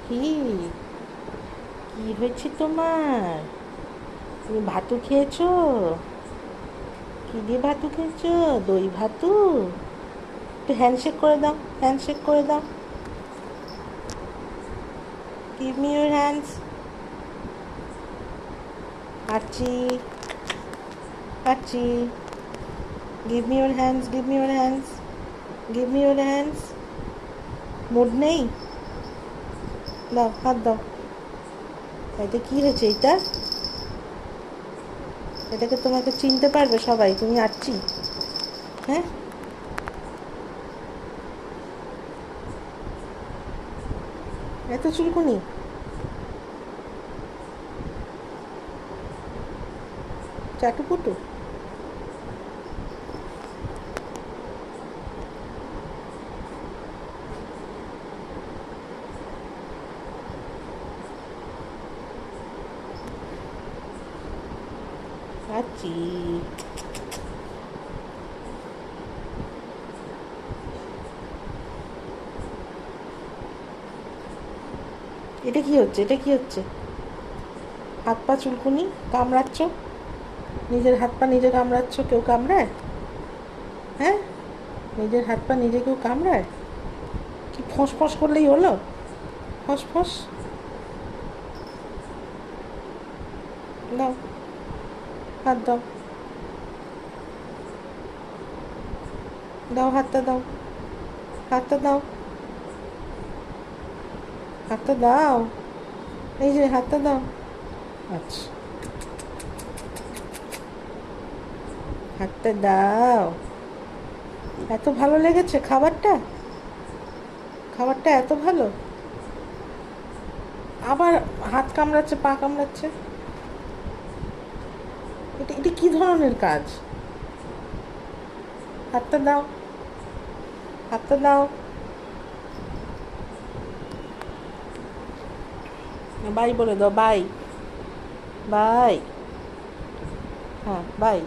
কি কি হয়েছে তোমার? তুমি ভাতু খেয়েছো? কি দিয়ে ভাতু খেয়েছো? দই ভাতু? একটু হ্যান্ডশেক করে দাও, হ্যান্ডশেক করে দাও। Give me your hands. আচ্ছি, আচ্ছি। Give me your hands, give me your hands, give me your hands. Mood নেই? দাও, হাত দাও। এটা কি হয়েছে এইটা? এটাকে তোমাকে চিনতে পারবে সবাই তুমি আচ্ছি? হ্যাঁ, এত চুলকুনি? চাটুপুটু? আচ্ছি। এটা কি হচ্ছে? এটা কি হচ্ছে? হাত পা চুলকুনি? কামড়াচ্ছ? নিজের হাত পা নিজে কামড়াচ্ছ? কেউ কামড়ায়? হ্যাঁ, নিজের হাত পা নিজে কেউ কামড়ায়? কি ফোঁস ফোঁস করলেই হলো? ফোঁস ফোঁস? দাও, হাত দাও, দাও হাতটা দাও, হাতটা দাও, হাতটা দাও। এই যে হাতটা দাও। আচ্ছা, হাতটা দাও। এত ভালো লেগেছে খাবারটা? খাবারটা এত ভালো? আবার হাত কামড়াচ্ছে, পা কামড়াচ্ছে? এটা এটা কি ধরনের কাজ? হাতটা দাও, হাতটা দাও। বাই বলে দাও, বাই। বাই। হ্যাঁ, বাই।